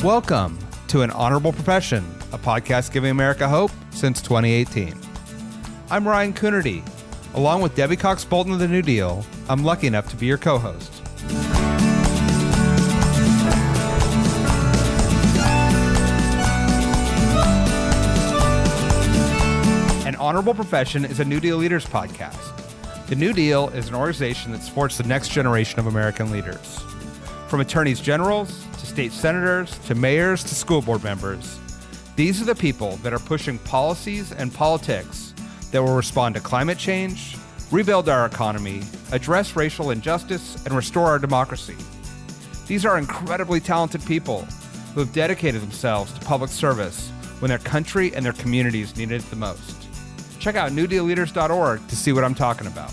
Welcome to An Honorable Profession, a podcast giving America hope since 2018. I'm Ryan Coonerty. Along with Debbie Cox Bultan of the New Deal, I'm lucky enough to be your co-host. An Honorable Profession is a New Deal Leaders podcast. The New Deal is an organization that supports the next generation of American leaders. From attorneys generals, to state senators, to mayors, to school board members, these are the people that are pushing policies and politics that will respond to climate change, rebuild our economy, address racial injustice, and restore our democracy. These are incredibly talented people who have dedicated themselves to public service when their country and their communities needed it the most. Check out newdealleaders.org to see what I'm talking about.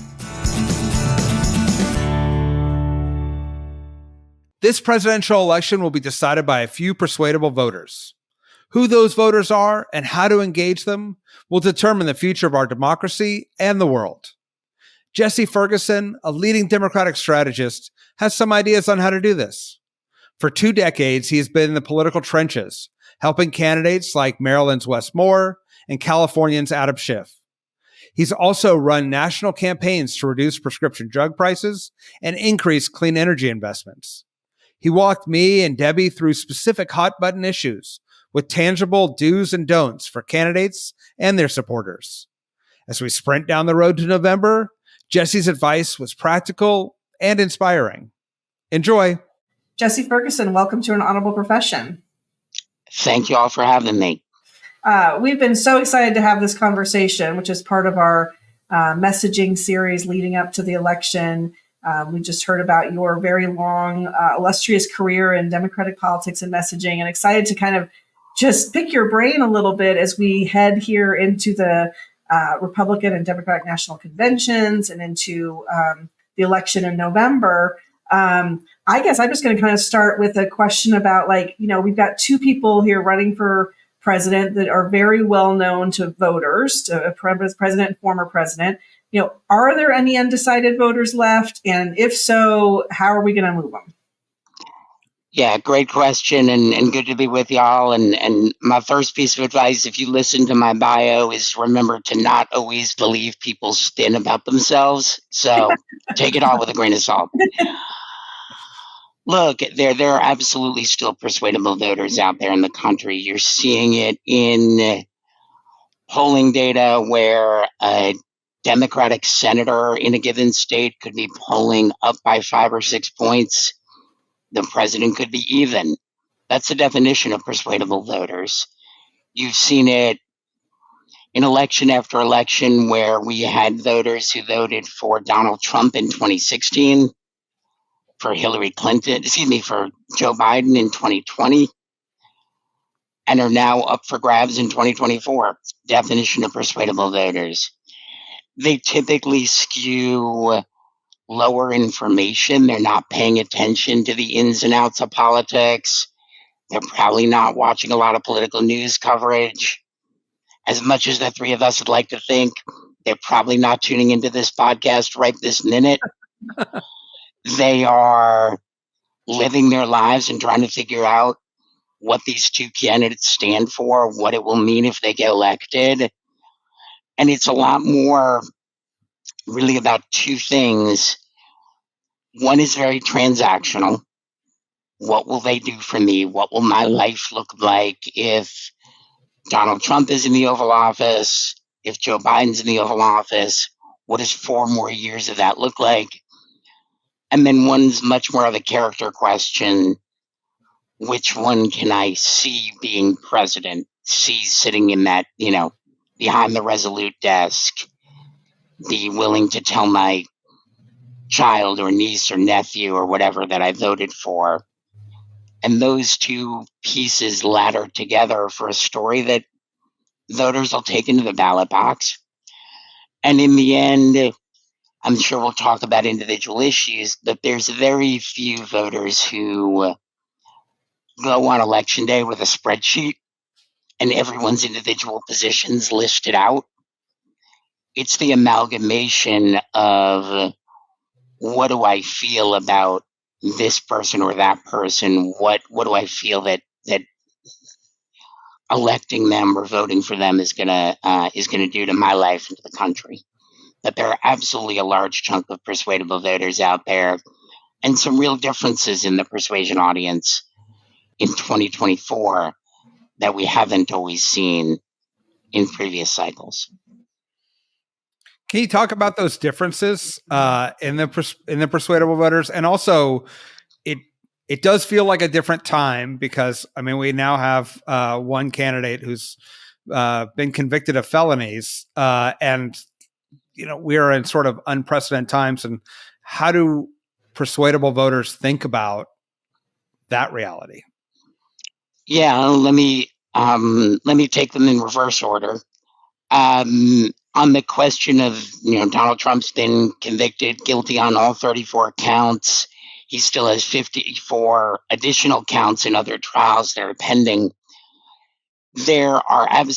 This presidential election will be decided by a few persuadable voters. Who those voters are and how to engage them will determine the future of our democracy and the world. Jesse Ferguson, a leading Democratic strategist, has some ideas on how to do this. For 2 decades, he has been in the political trenches, helping candidates like Maryland's Wes Moore and California's Adam Schiff. He's also run national campaigns to reduce prescription drug prices and increase clean energy investments. He walked me and Debbie through specific hot-button issues with tangible do's and don'ts for candidates and their supporters. As we sprint down the road to November, Jesse's advice was practical and inspiring. Enjoy. Jesse Ferguson, welcome to An Honorable Profession. Thank you all for having me. We've been so excited to have this conversation, which is part of our messaging series leading up to the election. We just heard about your very long, illustrious career in Democratic politics and messaging, and excited to kind of just pick your brain a little bit as we head here into the Republican and Democratic national conventions and into the election in November. I guess I'm just going to kind of start with a question about, we've got 2 people here running for president that are very well known to voters, to president and former president. Are there any undecided voters left? And if so, how are we going to move them? Yeah, great question, and good to be with y'all. And my first piece of advice, if you listen to my bio, is remember to not always believe people's spin about themselves. So take it all with a grain of salt. Look, there are absolutely still persuadable voters out there in the country. You're seeing it in polling data where a Democratic senator in a given state could be polling up by 5 or 6 points. The president could be even. That's the definition of persuadable voters. You've seen it in election after election where we had voters who voted for Donald Trump in 2016, for for Joe Biden in 2020, and are now up for grabs in 2024. Definition of persuadable voters. They typically skew lower information. They're not paying attention to the ins and outs of politics. They're probably not watching a lot of political news coverage. As much as the 3 of us would like to think, they're probably not tuning into this podcast right this minute. They are living their lives and trying to figure out what these 2 candidates stand for, what it will mean if they get elected. And it's a lot more really about 2 things. One is very transactional. What will they do for me? What will my life look like if Donald Trump is in the Oval Office? If Joe Biden's in the Oval Office? What does 4 more years of that look like? And then one's much more of a character question. Which one can I see being president? See sitting in that, behind the resolute desk, be willing to tell my child or niece or nephew or whatever that I voted for. And those 2 pieces ladder together for a story that voters will take into the ballot box. And in the end, I'm sure we'll talk about individual issues, but there's very few voters who go on election day with a spreadsheet and everyone's individual positions listed out. It's the amalgamation of what do I feel about this person or that person? What do I feel that electing them or voting for them is gonna do to my life and to the country. That there are absolutely a large chunk of persuadable voters out there, and some real differences in the persuasion audience in 2024 that we haven't always seen in previous cycles. Can you talk about those differences in the persuadable voters, and also it does feel like a different time because I mean we now have one candidate who's been convicted of felonies, and we are in sort of unprecedented times. And how do persuadable voters think about that reality? Yeah, let me take them in reverse order. On the question of, Donald Trump's been convicted, guilty on all 34 counts. He still has 54 additional counts in other trials that are pending. There are at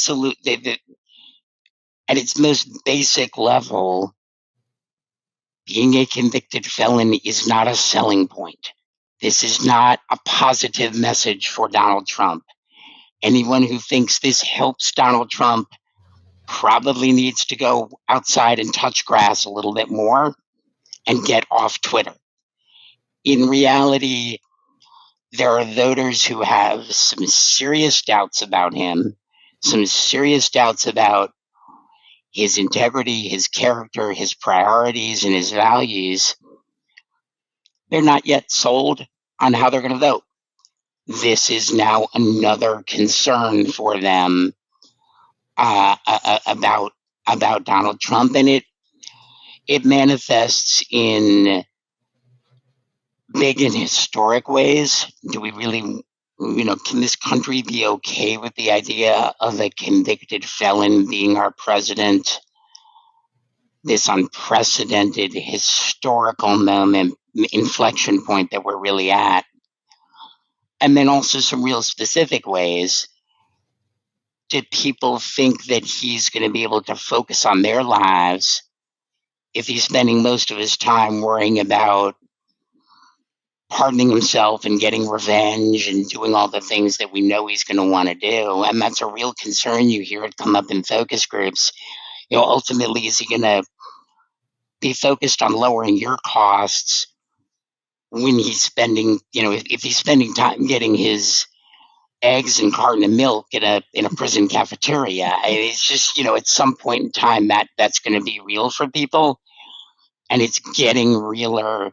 its most basic level, being a convicted felon is not a selling point. This is not a positive message for Donald Trump. Anyone who thinks this helps Donald Trump probably needs to go outside and touch grass a little bit more and get off Twitter. In reality, there are voters who have some serious doubts about him, some serious doubts about his integrity, his character, his priorities, and his values. They're not yet sold on how they're going to vote. This is now another concern for them about Donald Trump, and it manifests in big and historic ways. Do we really, can this country be okay with the idea of a convicted felon being our president? This unprecedented historical moment, inflection point that we're really at. And then also some real specific ways. Did people think that he's going to be able to focus on their lives if he's spending most of his time worrying about pardoning himself and getting revenge and doing all the things that we know he's going to want to do? And that's a real concern. You hear it come up in focus groups. Ultimately, is he going to be focused on lowering your costs when he's spending, if he's spending time getting his eggs and carton of milk in a prison cafeteria? It's just, at some point in time that's going to be real for people, and it's getting realer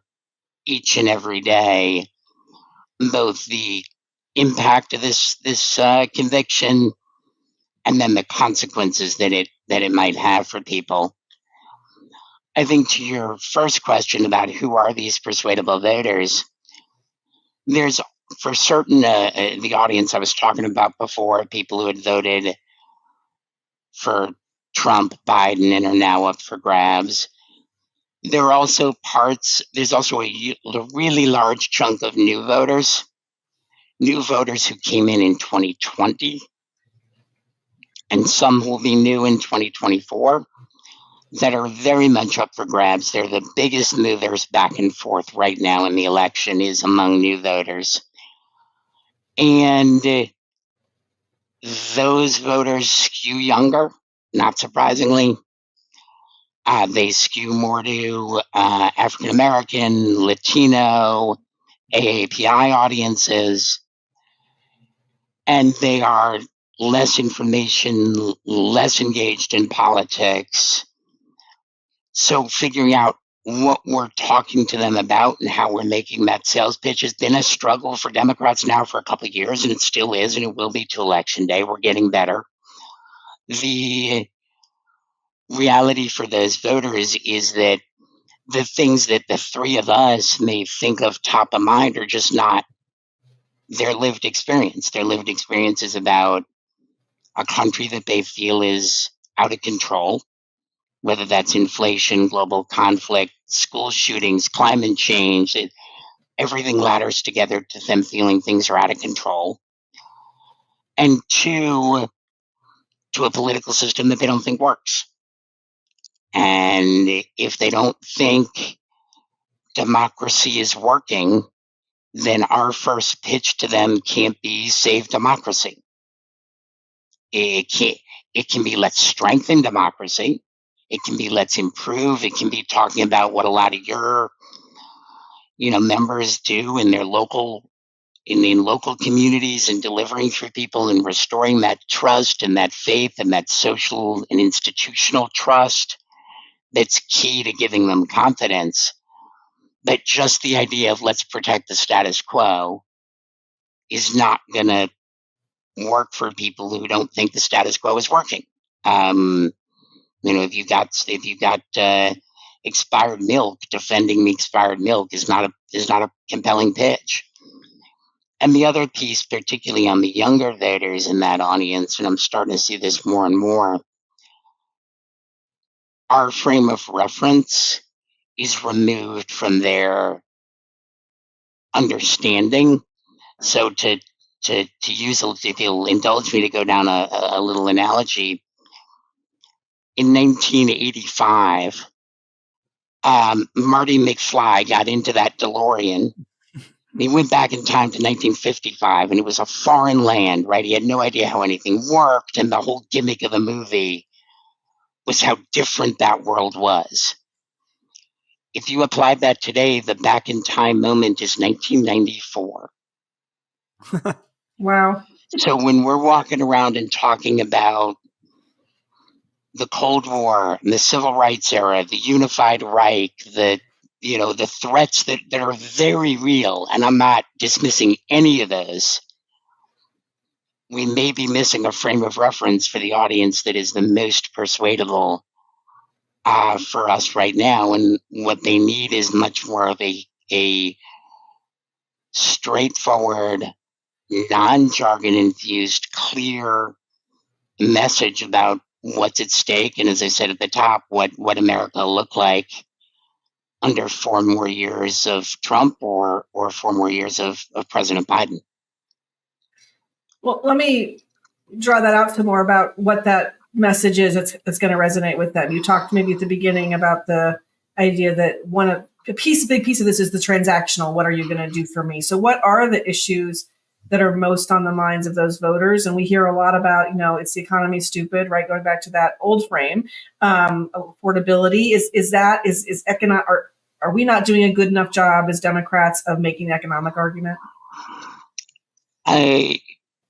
each and every day. Both the impact of this conviction, and then the consequences that it might have for people. I think to your first question about who are these persuadable voters, there's for certain the audience I was talking about before, people who had voted for Trump, Biden, and are now up for grabs. There's also a really large chunk of new voters who came in 2020, and some who will be new in 2024, that are very much up for grabs. They're the biggest movers back and forth right now in the election, is among new voters. And those voters skew younger, not surprisingly. They skew more to African American, Latino, AAPI audiences, and they are less information, less engaged in politics. So figuring out what we're talking to them about and how we're making that sales pitch has been a struggle for Democrats now for a couple of years, and it still is, and it will be to Election Day. We're getting better. The reality for those voters is that the things that the three of us may think of top of mind are just not their lived experience. Their lived experience is about a country that they feel is out of control, whether that's inflation, global conflict, school shootings, climate change. Everything ladders together to them feeling things are out of control. And two, to a political system that they don't think works. And if they don't think democracy is working, then our first pitch to them can't be save democracy. It can be let's strengthen democracy. It can be let's improve. It can be talking about what a lot of your members do in their local communities and delivering for people and restoring that trust and that faith and that social and institutional trust that's key to giving them confidence. But just the idea of let's protect the status quo is not going to work for people who don't think the status quo is working. If you got expired milk, defending the expired milk is not a compelling pitch. And the other piece, particularly on the younger voters in that audience, and I'm starting to see this more and more, our frame of reference is removed from their understanding. So to use, if you'll indulge me to go down a little analogy, in 1985, Marty McFly got into that DeLorean. He went back in time to 1955, and it was a foreign land, right? He had no idea how anything worked, and the whole gimmick of the movie was how different that world was. If you applied that today, the back in time moment is 1994. Wow. So when we're walking around and talking about the Cold War, and the Civil Rights era, the Unified Reich, the threats that are very real, and I'm not dismissing any of those, we may be missing a frame of reference for the audience that is the most persuadable for us right now. And what they need is much more of a straightforward, non-jargon infused, clear message about what's at stake. And as I said at the top, what America looked like under 4 more years of Trump or 4 more years of President Biden. Well, let me draw that out some more about what that message is that's going to resonate with them. You talked maybe at the beginning about the idea that a big piece of this is the transactional. What are you going to do for me? So what are the issues that are most on the minds of those voters? And we hear a lot about, it's the economy stupid, right? Going back to that old frame, affordability is economic. Are we not doing a good enough job as Democrats of making the economic argument?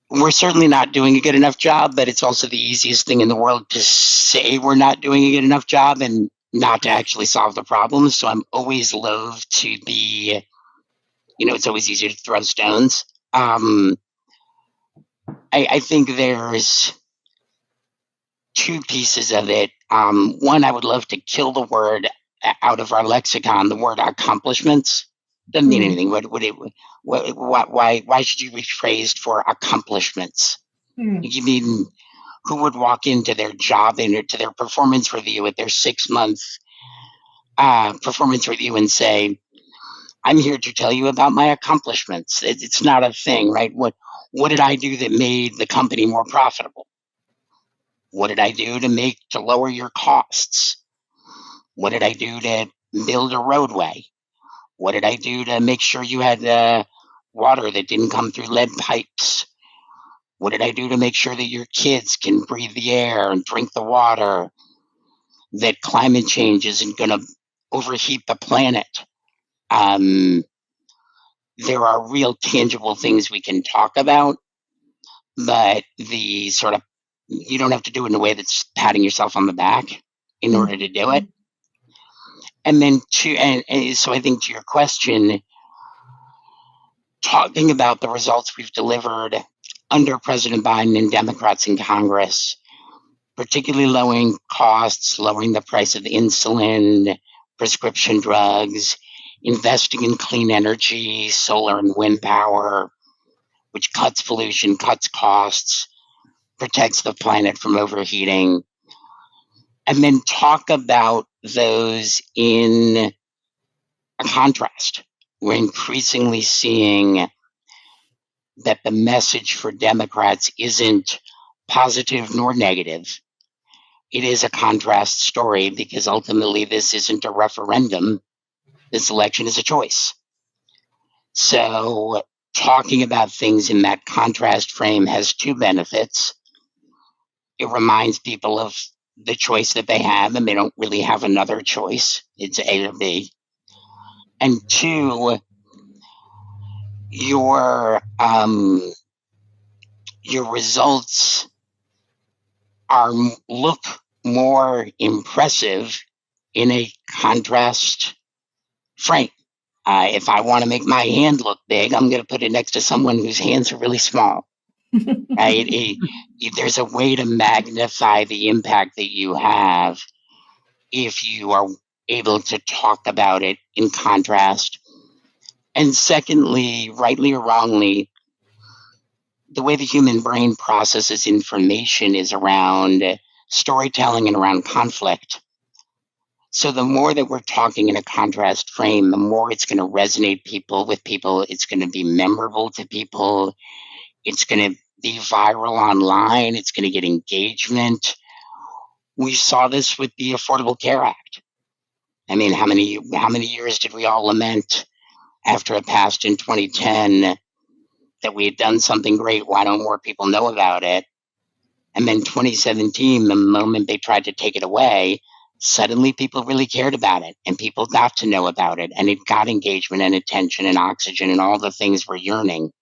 We're certainly not doing a good enough job, but it's also the easiest thing in the world to say we're not doing a good enough job and not to actually solve the problem. So I'm always loath to be, it's always easier to throw stones. I think there's 2 pieces of it. One, I would love to kill the word out of our lexicon, the word accomplishments. Doesn't mean anything. Why should you be praised for accomplishments? You mean, who would walk into their job to their performance review at their 6-month performance review and say, I'm here to tell you about my accomplishments? It's not a thing, right? What did I do that made the company more profitable? What did I do to lower your costs? What did I do to build a roadway? What did I do to make sure you had water that didn't come through lead pipes? What did I do to make sure that your kids can breathe the air and drink the water? That climate change isn't going to overheat the planet? There are real tangible things we can talk about, but the sort of, you don't have to do it in a way that's patting yourself on the back in order to do it. And then so I think to your question, talking about the results we've delivered under President Biden and Democrats in Congress, particularly lowering costs, lowering the price of insulin, prescription drugs, investing in clean energy, solar and wind power, which cuts pollution, cuts costs, protects the planet from overheating. And then talk about those in a contrast. We're increasingly seeing that the message for Democrats isn't positive nor negative. It is a contrast story because ultimately this isn't a referendum. This election is a choice. So talking about things in that contrast frame has 2 benefits. It reminds people of the choice that they have, and they don't really have another choice. It's A or B. And two, your results look more impressive in a contrast frame. If I want to make my hand look big, I'm going to put it next to someone whose hands are really small. Right? There's a way to magnify the impact that you have if you are able to talk about it in contrast. And secondly, rightly or wrongly, the way the human brain processes information is around storytelling and around conflict. So the more that we're talking in a contrast frame, the more it's going to resonate with people. It's going to be memorable to people. It's going to be viral online. It's going to get engagement. We saw this with the Affordable Care Act. I mean, how many years did we all lament after it passed in 2010 that we had done something great? Why don't more people know about it? And then 2017, the moment they tried to take it away, suddenly people really cared about it, and people got to know about it, and it got engagement and attention and oxygen and all the things we're yearning.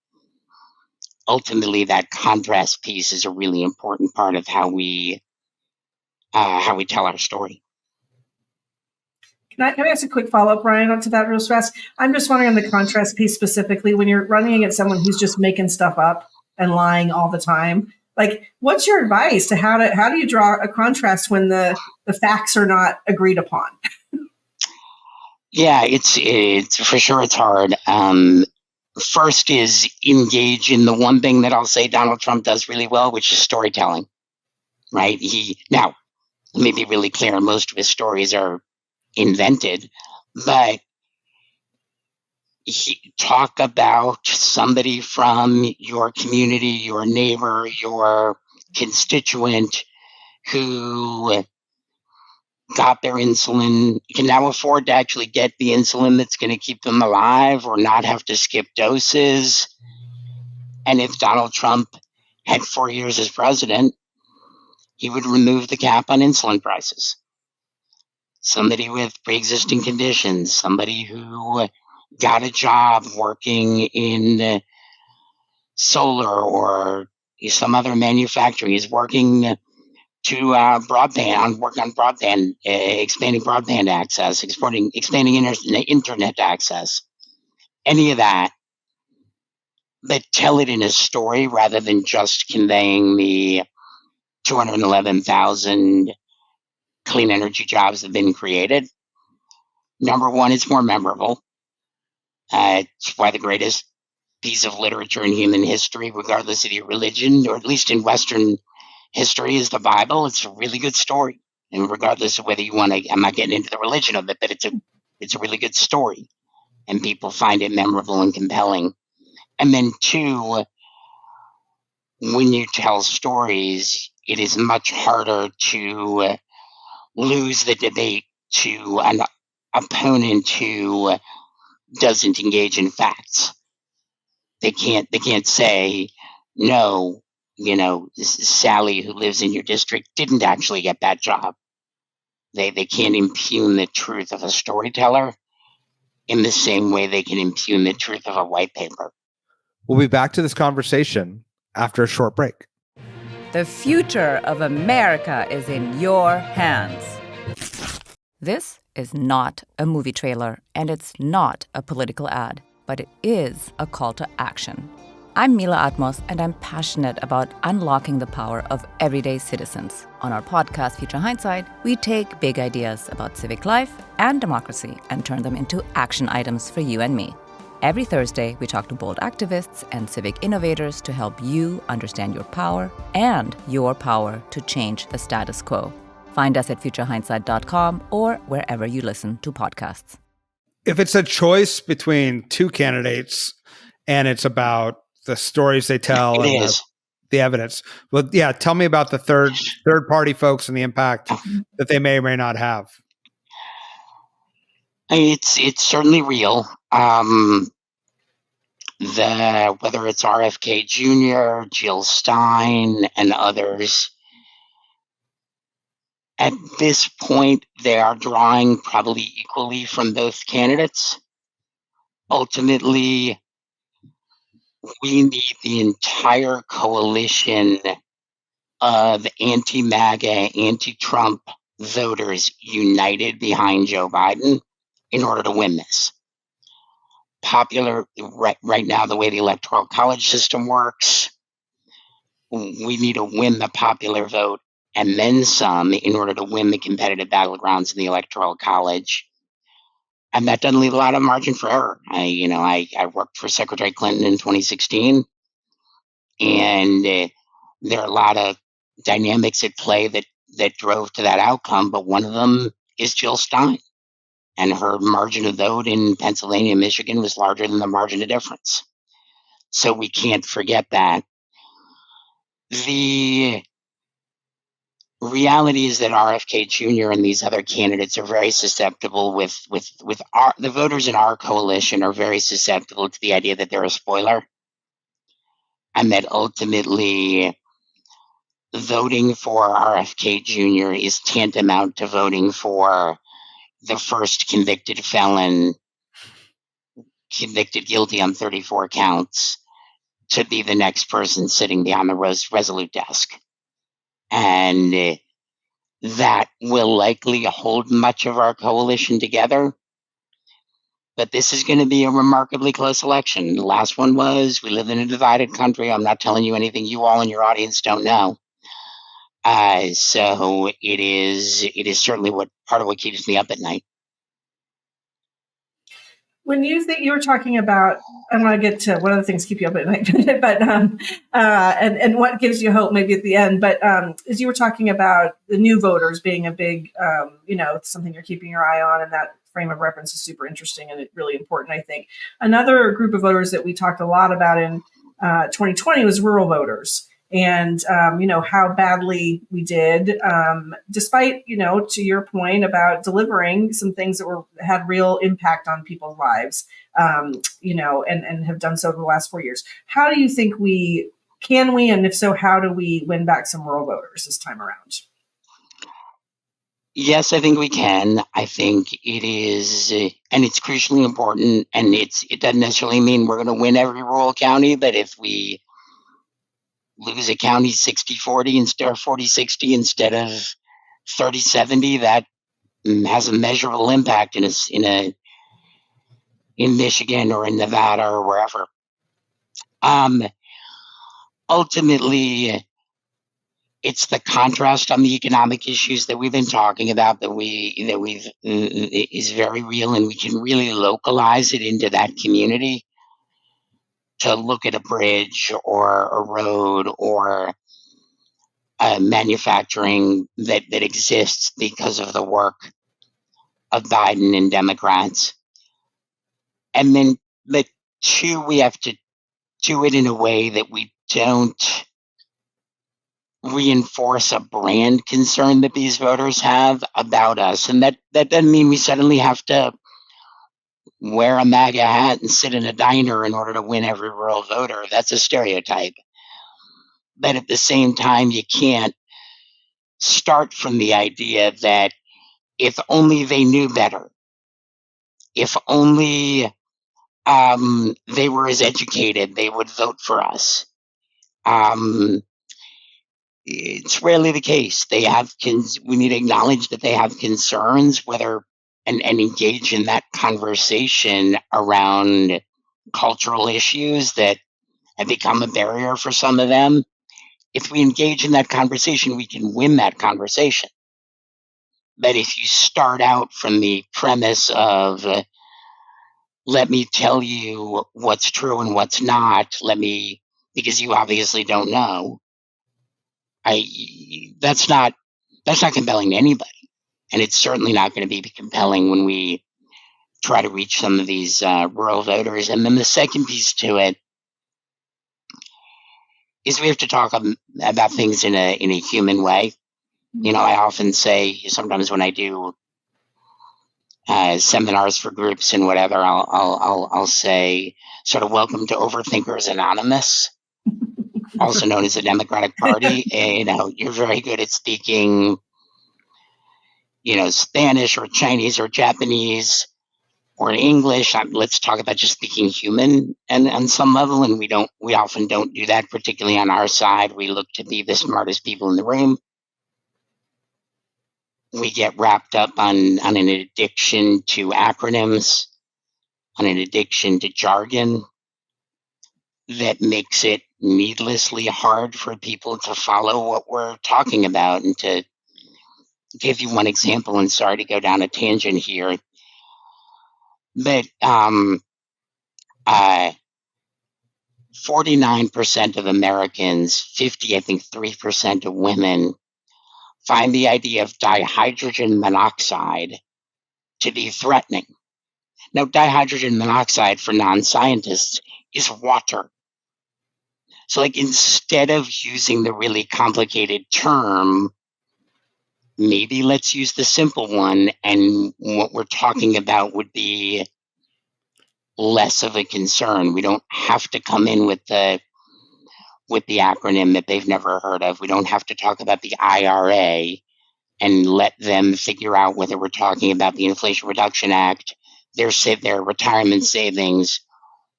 Ultimately, that contrast piece is a really important part of how we tell our story. Can I ask a quick follow-up, Ryan, onto that real fast? I'm just wondering on the contrast piece specifically, when you're running against someone who's just making stuff up and lying all the time, like, what's your advice to how do you draw a contrast when the facts are not agreed upon? Yeah, it's for sure it's hard. First is engage in the one thing that I'll say Donald Trump does really well, which is storytelling. Right? Now, let me be really clear, most of his stories are invented, but talk about somebody from your community, your neighbor, your constituent who got their insulin, can now afford to actually get the insulin that's going to keep them alive or not have to skip doses. And if Donald Trump had 4 years as president, he would remove the cap on insulin prices. Somebody with pre-existing conditions, somebody who got a job working in solar or some other manufacturing, is working to work on broadband, expanding broadband access, expanding internet access, any of that, but tell it in a story rather than just conveying the 211,000 clean energy jobs that have been created. Number one, it's more memorable. It's why the greatest piece of literature in human history, regardless of your religion, or at least in Western history, is the Bible. It's a really good story. And regardless of whether you want to, I'm not getting into the religion of it, but it's a really good story. And people find it memorable and compelling. And then two, when you tell stories, it is much harder to lose the debate to an opponent who doesn't engage in facts. They can't say, no, Sally, who lives in your district, didn't actually get that job. They can't impugn the truth of a storyteller in the same way they can impugn the truth of a white paper. We'll be back to this conversation after a short break. The future of America is in your hands. This is not a movie trailer, and it's not a political ad, but it is a call to action. I'm Mila Atmos, and I'm passionate about unlocking the power of everyday citizens. On our podcast, Future Hindsight, we take big ideas about civic life and democracy and turn them into action items for you and me. Every Thursday, we talk to bold activists and civic innovators to help you understand your power and your power to change the status quo. Find us at futurehindsight.com or wherever you listen to podcasts. If it's a choice between two candidates and it's about the stories they tell and the evidence, well, yeah, tell me about the third party folks and the impact that they may or may not have. It's certainly real. Whether it's RFK Jr., Jill Stein, and others, At this point, they are drawing probably equally from both candidates. Ultimately, we need the entire coalition of anti-MAGA, anti-Trump voters united behind Joe Biden in order to win this. Right now, the way the electoral college system works, we need to win the popular vote and then some in order to win the competitive battlegrounds in the electoral college. And that doesn't leave a lot of margin for error. I worked for Secretary Clinton in 2016, and there are a lot of dynamics at play that drove to that outcome, but one of them is Jill Stein. And her margin of vote in Pennsylvania and Michigan was larger than the margin of difference. So we can't forget that. The reality is that RFK Jr. and these other candidates are very susceptible the voters in our coalition are very susceptible to the idea that they're a spoiler, and that ultimately voting for RFK Jr. is tantamount to voting for the first convicted felon, convicted guilty on 34 counts, to be the next person sitting behind the Resolute desk. And that will likely hold much of our coalition together. But this is going to be a remarkably close election. The last one was, we live in a divided country. I'm not telling you anything you all in your audience don't know. So it is certainly part of what keeps me up at night. When you think you were talking about, I want to get to what other things keep you up at night, but and what gives you hope maybe at the end. But as you were talking about the new voters being a big, something you're keeping your eye on, and that frame of reference is super interesting and really important, I think. Another group of voters that we talked a lot about in 2020 was rural voters. And, how badly we did, despite, to your point about delivering some things that had real impact on people's lives, and have done so over the last 4 years. How do you think and if so, how do we win back some rural voters this time around? Yes, I think we can. I think it is, and it's crucially important, and it doesn't necessarily mean we're going to win every rural county, but if we lose a county 60-40 instead of 40-60 instead of 30-70, that has a measurable impact in Michigan or in Nevada or wherever. Ultimately, it's the contrast on the economic issues that we've been talking about is very real, and we can really localize it into that community to look at a bridge or a road or manufacturing that exists because of the work of Biden and Democrats. And then, but two, we have to do it in a way that we don't reinforce a brand concern that these voters have about us. And that doesn't mean we suddenly have to wear a MAGA hat and sit in a diner in order to win every rural voter. That's a stereotype. But at the same time, you can't start from the idea that if only they knew better, if only they were as educated, they would vote for us. It's rarely the case. We need to acknowledge that they have concerns, and engage in that conversation around cultural issues that have become a barrier for some of them. If we engage in that conversation, we can win that conversation. But if you start out from the premise of, let me tell you what's true and what's not, because you obviously don't know, that's not compelling to anybody. And it's certainly not going to be compelling when we try to reach some of these rural voters. And then the second piece to it is we have to talk about things in a human way. I often say, sometimes when I do seminars for groups and whatever, I'll say, sort of, welcome to Overthinkers Anonymous, also known as the Democratic Party. You're very good at speaking Spanish or Chinese or Japanese or English. Let's talk about just speaking human and on some level. And we often don't do that, particularly on our side. We look to be the smartest people in the room. We get wrapped up on an addiction to acronyms, on an addiction to jargon that makes it needlessly hard for people to follow what we're talking about. And to give you one example, and sorry to go down a tangent here, but 49% of Americans, 3% of women find the idea of dihydrogen monoxide to be threatening. Now, dihydrogen monoxide for non-scientists is water. So, instead of using the really complicated term, maybe let's use the simple one, and what we're talking about would be less of a concern. We don't have to come in with the acronym that they've never heard of. We don't have to talk about the IRA and let them figure out whether we're talking about the Inflation Reduction Act, their retirement savings,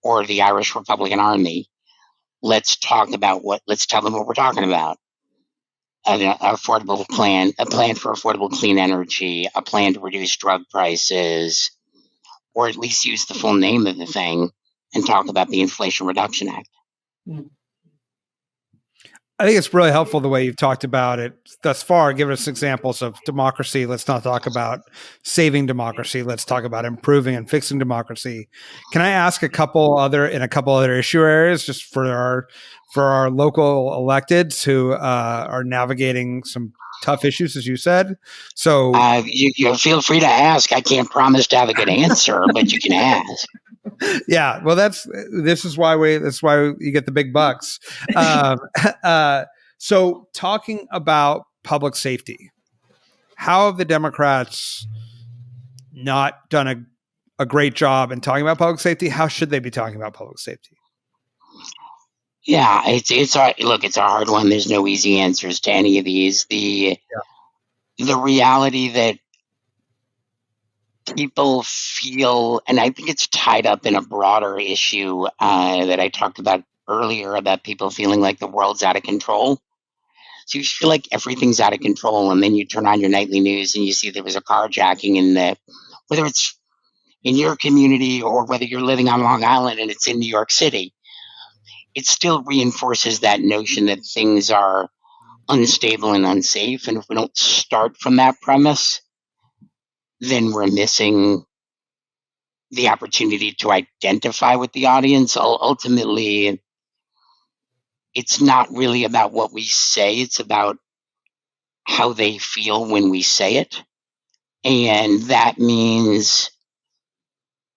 or the Irish Republican Army. Let's tell them what we're talking about. A plan for affordable clean energy, a plan to reduce drug prices, or at least use the full name of the thing and talk about the Inflation Reduction Act. I think it's really helpful the way you've talked about it thus far. Give us examples of democracy. Let's not talk about saving democracy. Let's talk about improving and fixing democracy. Can I ask in a couple other issue areas, just for our local electeds who are navigating some tough issues, as you said? So you feel free to ask. I can't promise to have a good answer, but you can ask. Yeah, well, this is why you get the big bucks. So talking about public safety, how have the Democrats not done a great job in talking about public safety? How should they be talking about public safety? Yeah, it's a hard one. There's no easy answers to any of these. The reality that people feel, and I think it's tied up in a broader issue that I talked about earlier, about people feeling like the world's out of control. So you feel like everything's out of control, and then you turn on your nightly news and you see there was a carjacking whether it's in your community or whether you're living on Long Island and it's in New York City. It still reinforces that notion that things are unstable and unsafe. And if we don't start from that premise, then we're missing the opportunity to identify with the audience. Ultimately, it's not really about what we say. It's about how they feel when we say it. And that means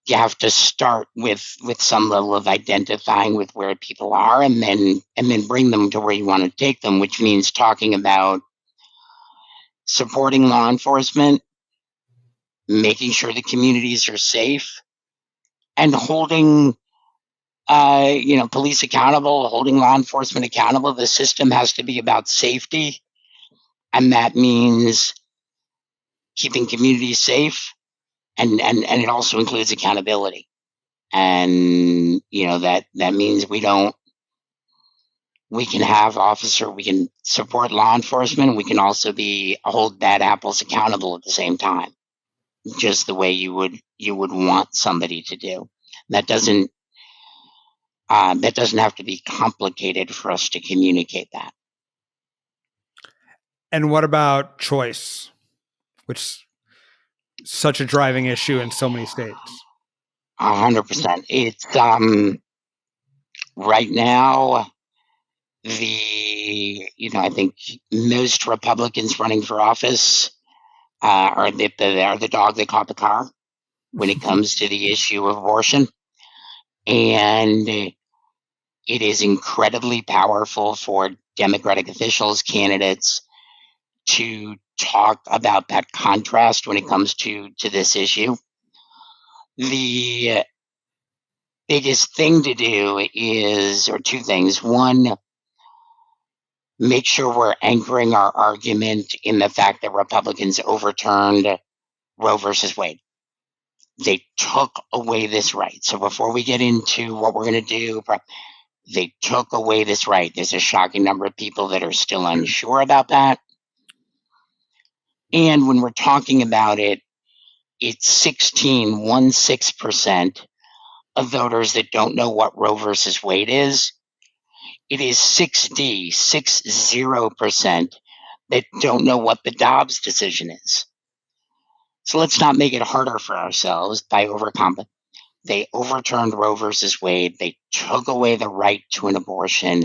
you have to start with some level of identifying with where people are, and then bring them to where you want to take them, which means talking about supporting law enforcement, making sure the communities are safe, and holding police accountable, holding law enforcement accountable. The system has to be about safety, and that means keeping communities safe, and it also includes accountability. And that means we can support law enforcement, and we can also hold bad apples accountable at the same time, just the way you would want somebody to do. That doesn't have to be complicated for us to communicate that. And what about choice, which is such a driving issue in so many states? 100%. It's right now, I think most Republicans running for office are the dog that caught the car when it comes to the issue of abortion. And it is incredibly powerful for Democratic officials, candidates, to talk about that contrast when it comes to this issue. The biggest thing to do or two things. One, make sure we're anchoring our argument in the fact that Republicans overturned Roe versus Wade. They took away this right. So before we get into what we're going to do, they took away this right. There's a shocking number of people that are still unsure about that. And when we're talking about it, it's 16% of voters that don't know what Roe versus Wade is. It is 60% that don't know what the Dobbs decision is. So let's not make it harder for ourselves by overcompensating. They overturned Roe versus Wade. They took away the right to an abortion.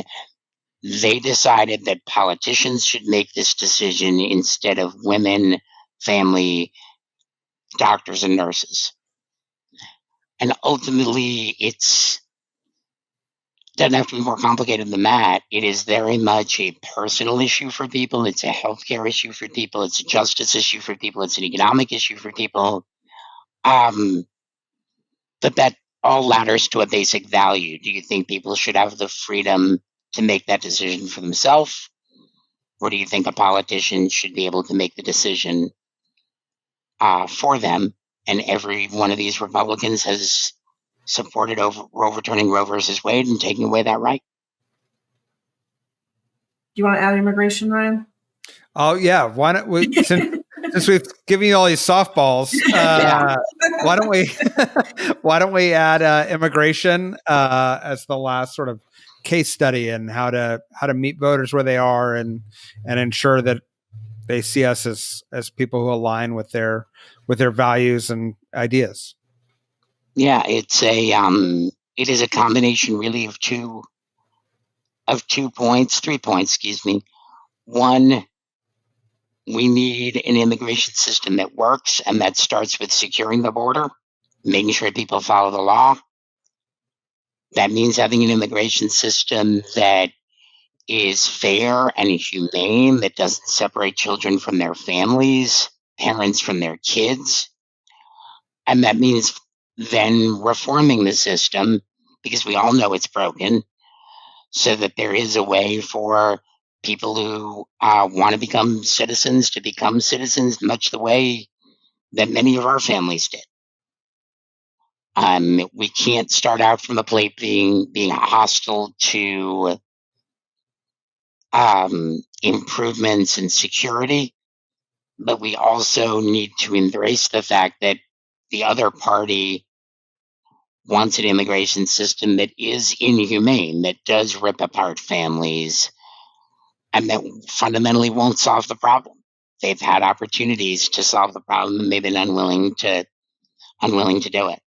They decided that politicians should make this decision instead of women, family, doctors, and nurses. And ultimately, it doesn't have to be more complicated than that. It is very much a personal issue for people. It's a healthcare issue for people. It's a justice issue for people. It's an economic issue for people. But that all ladders to a basic value. Do you think people should have the freedom to make that decision for themselves? Or do you think a politician should be able to make the decision for them? And every one of these Republicans has supported overturning Roe versus Wade and taking away that right. Do you want to add immigration, Ryan? Oh, yeah. Why not? Since we've given you all these softballs, why don't we add immigration as the last sort of case study and how to meet voters where they are and ensure that they see us as people who align with their values and ideas. Yeah, it is a combination really of 3 points. One, we need an immigration system that works, and that starts with securing the border, making sure people follow the law. That means having an immigration system that is fair and humane, that doesn't separate children from their families, parents from their kids. And that means then reforming the system, because we all know it's broken, so that there is a way for people who want to become citizens, much the way that many of our families did. We can't start out from the plate being hostile to improvements in security, but we also need to embrace the fact that the other party wants an immigration system that is inhumane, that does rip apart families, and that fundamentally won't solve the problem. They've had opportunities to solve the problem, and they've been unwilling to do it.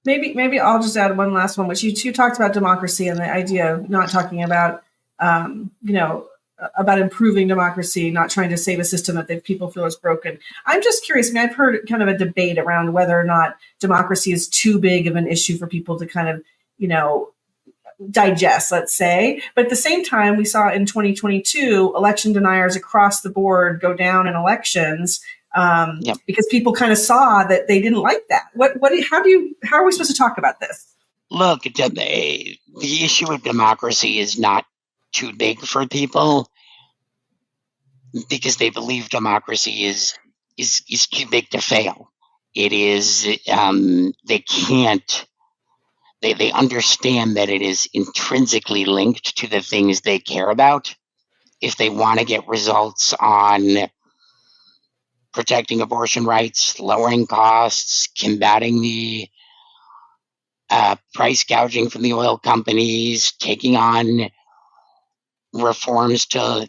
Maybe I'll just add one last one, which you talked about democracy and the idea of not talking about, about improving democracy, not trying to save a system that people feel is broken. I'm just curious. I mean, I've heard kind of a debate around whether or not democracy is too big of an issue for people to kind of, digest, let's say. But at the same time, we saw in 2022, election deniers across the board go down in elections because people kind of saw that they didn't like that. How are we supposed to talk about this? Look, the issue of democracy is not too big for people because they believe democracy is too big to fail. It is, they can't, they understand that it is intrinsically linked to the things they care about. If they want to get results on protecting abortion rights, lowering costs, combating the price gouging from the oil companies, taking on reforms to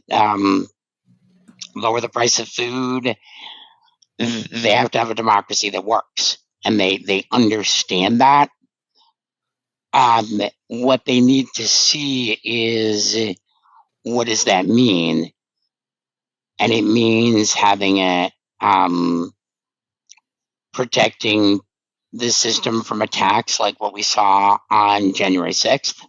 lower the price of food, they have to have a democracy that works. And they understand that. What they need to see is, what does that mean? And it means having a protecting the system from attacks like what we saw on January 6th.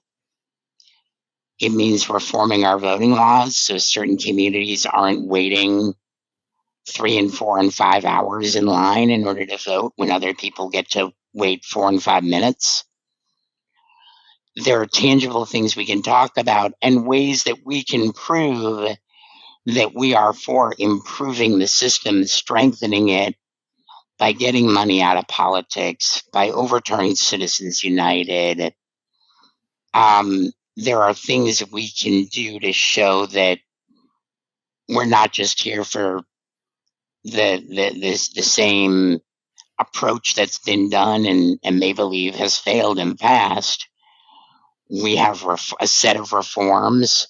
It means reforming our voting laws so certain communities aren't waiting 3 and 4 and 5 hours in line in order to vote when other people get to wait 4 and 5 minutes. there are tangible things we can talk about and ways that we can prove that we are for improving the system, strengthening it by getting money out of politics, by overturning Citizens United. There are things that we can do to show that we're not just here for the same approach that's been done and they believe has failed in the past. We have a set of reforms,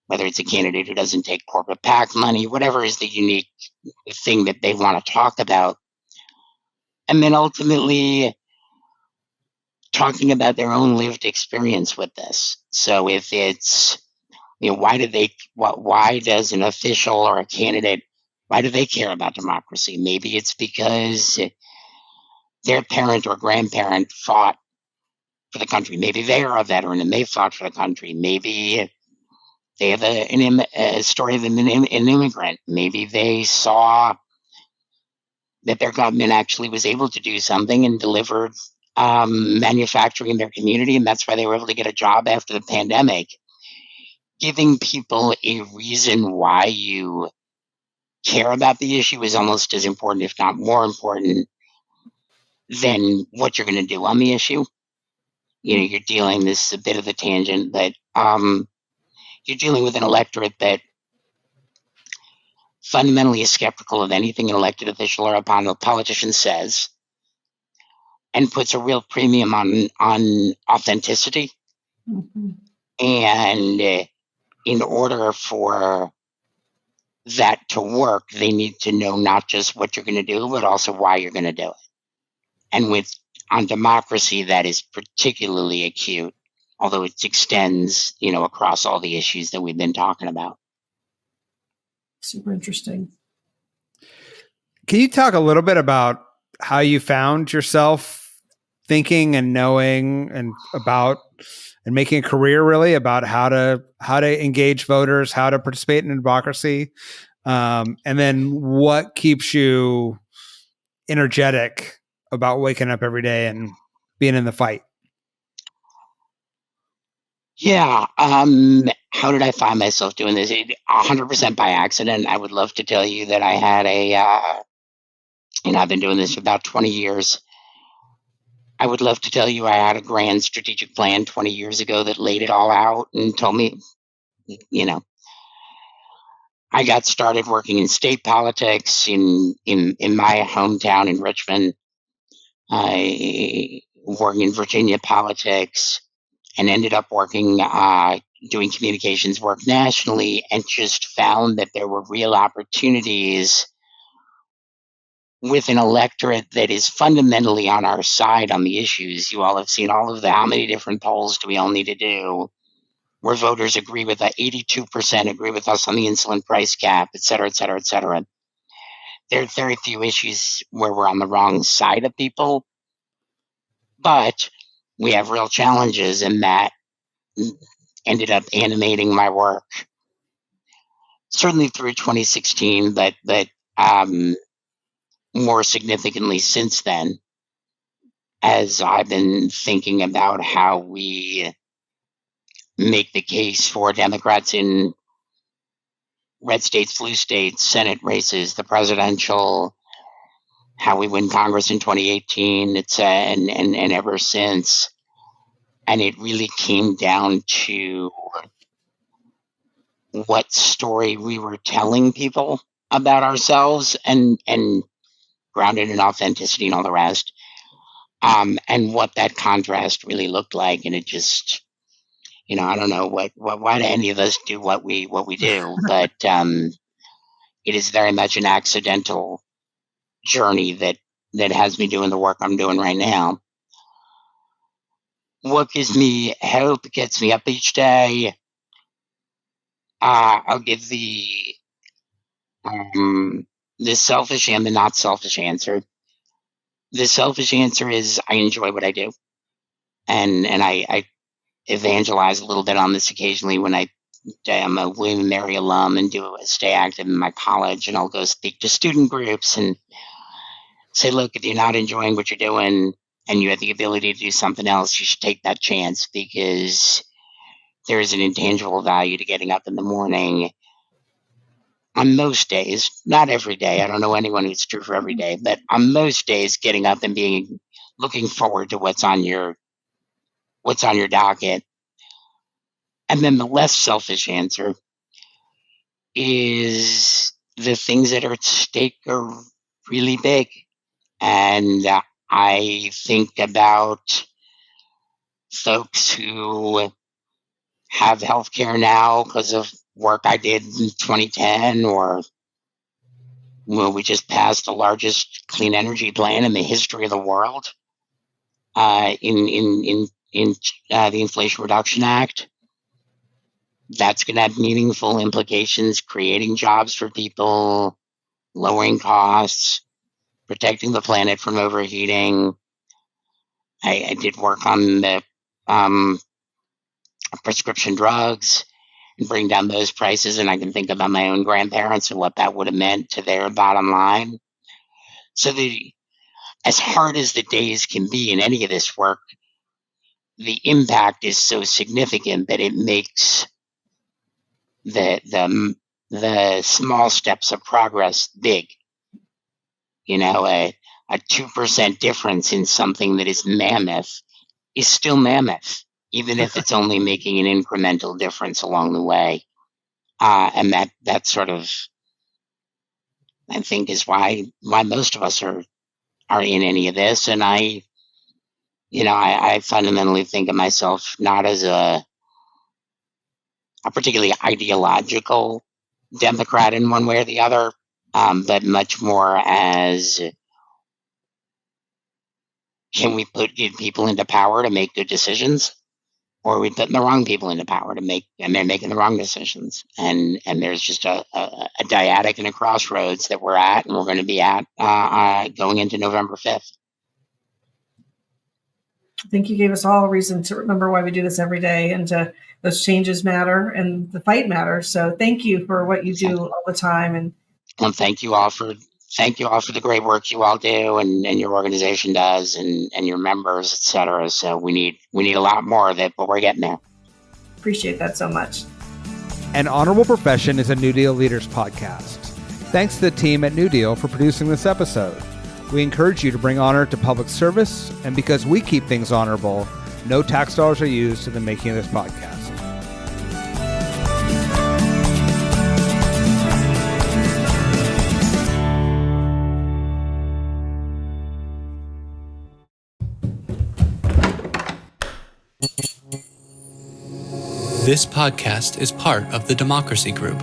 whether it's a candidate who doesn't take corporate PAC money, whatever is the unique thing that they want to talk about. And then ultimately talking about their own lived experience with this. So if it's, why does an official or a candidate, why do they care about democracy? Maybe it's because their parent or grandparent fought for the country. Maybe they are a veteran and they fought for the country. Maybe they have a story of an immigrant. Maybe they saw that their government actually was able to do something and delivered manufacturing in their community, and that's why they were able to get a job after the pandemic. Giving people a reason why you care about the issue is almost as important, if not more important, than what you're going to do on the issue. You're dealing, this is a bit of a tangent, but you're dealing with an electorate that fundamentally is skeptical of anything an elected official or a politician says, and puts a real premium on authenticity. Mm-hmm. And in order for that to work, they need to know not just what you're going to do, but also why you're going to do it. And on democracy, that is particularly acute, although it extends, across all the issues that we've been talking about. Super interesting. Can you talk a little bit about how you found yourself thinking and knowing and making a career really about how to engage voters, how to participate in democracy, and then what keeps you energetic about waking up every day and being in the fight? Yeah. How did I find myself doing this? 100% by accident. I would love to tell you that I had I've been doing this for about 20 years. I would love to tell you I had a grand strategic plan 20 years ago that laid it all out and told me, I got started working in state politics in my hometown in Richmond. I working in Virginia politics and ended up working, doing communications work nationally, and just found that there were real opportunities with an electorate that is fundamentally on our side on the issues. You all have seen all of how many different polls do we all need to do, where voters agree with 82% agree with us on the insulin price cap, et cetera, et cetera, et cetera. There are very few issues where we're on the wrong side of people, but we have real challenges, and that ended up animating my work, certainly through 2016, but more significantly since then, as I've been thinking about how we make the case for Democrats in red states, blue states, Senate races, the presidential, how we win Congress in 2018, and ever since. And it really came down to what story we were telling people about ourselves, and grounded in authenticity and all the rest, and what that contrast really looked like. And it just, I don't know why do any of us do what we do, but it is very much an accidental journey that has me doing the work I'm doing right now. What gives me hope, gets me up each day? I'll give the selfish and the not selfish answer. The selfish answer is I enjoy what I do, and I evangelize a little bit on this occasionally when I'm a William and Mary alum and stay active in my college, and I'll go speak to student groups and say, look, if you're not enjoying what you're doing, and you have the ability to do something else, you should take that chance, because there is an intangible value to getting up in the morning. On most days, not every day, I don't know anyone who's true for every day, but on most days, getting up and looking forward to what's on your docket. And then the less selfish answer is the things that are at stake are really big. And I think about folks who have healthcare now because of work I did in 2010, or we just passed the largest clean energy plan in the history of the world in the Inflation Reduction Act. That's going to have meaningful implications, creating jobs for people, lowering costs, protecting the planet from overheating. I did work on the prescription drugs and bring down those prices, and I can think about my own grandparents and what that would have meant to their bottom line. So as hard as the days can be in any of this work, the impact is so significant that it makes the small steps of progress big. You know, a 2% difference in something that is mammoth is still mammoth, even if it's only making an incremental difference along the way. And that sort of, I think, is why most of us are in any of this. And I fundamentally think of myself not as a particularly ideological Democrat in one way or the other, but much more as, can we put good people into power to make good decisions, or are we putting the wrong people into power and they're making the wrong decisions? And there's just a dyadic and a crossroads that we're at, and we're going to be at going into November 5th. I think you gave us all a reason to remember why we do this every day, and those changes matter and the fight matters. So thank you for what you do all the time. And thank you all for the great work you all do, and your organization does, and your members, et cetera. So we need a lot more of it, but we're getting there. Appreciate that so much. An Honorable Profession is a New Deal Leaders podcast. Thanks to the team at New Deal for producing this episode. We encourage you to bring honor to public service, and because we keep things honorable, no tax dollars are used in the making of this podcast. This podcast is part of the Democracy Group.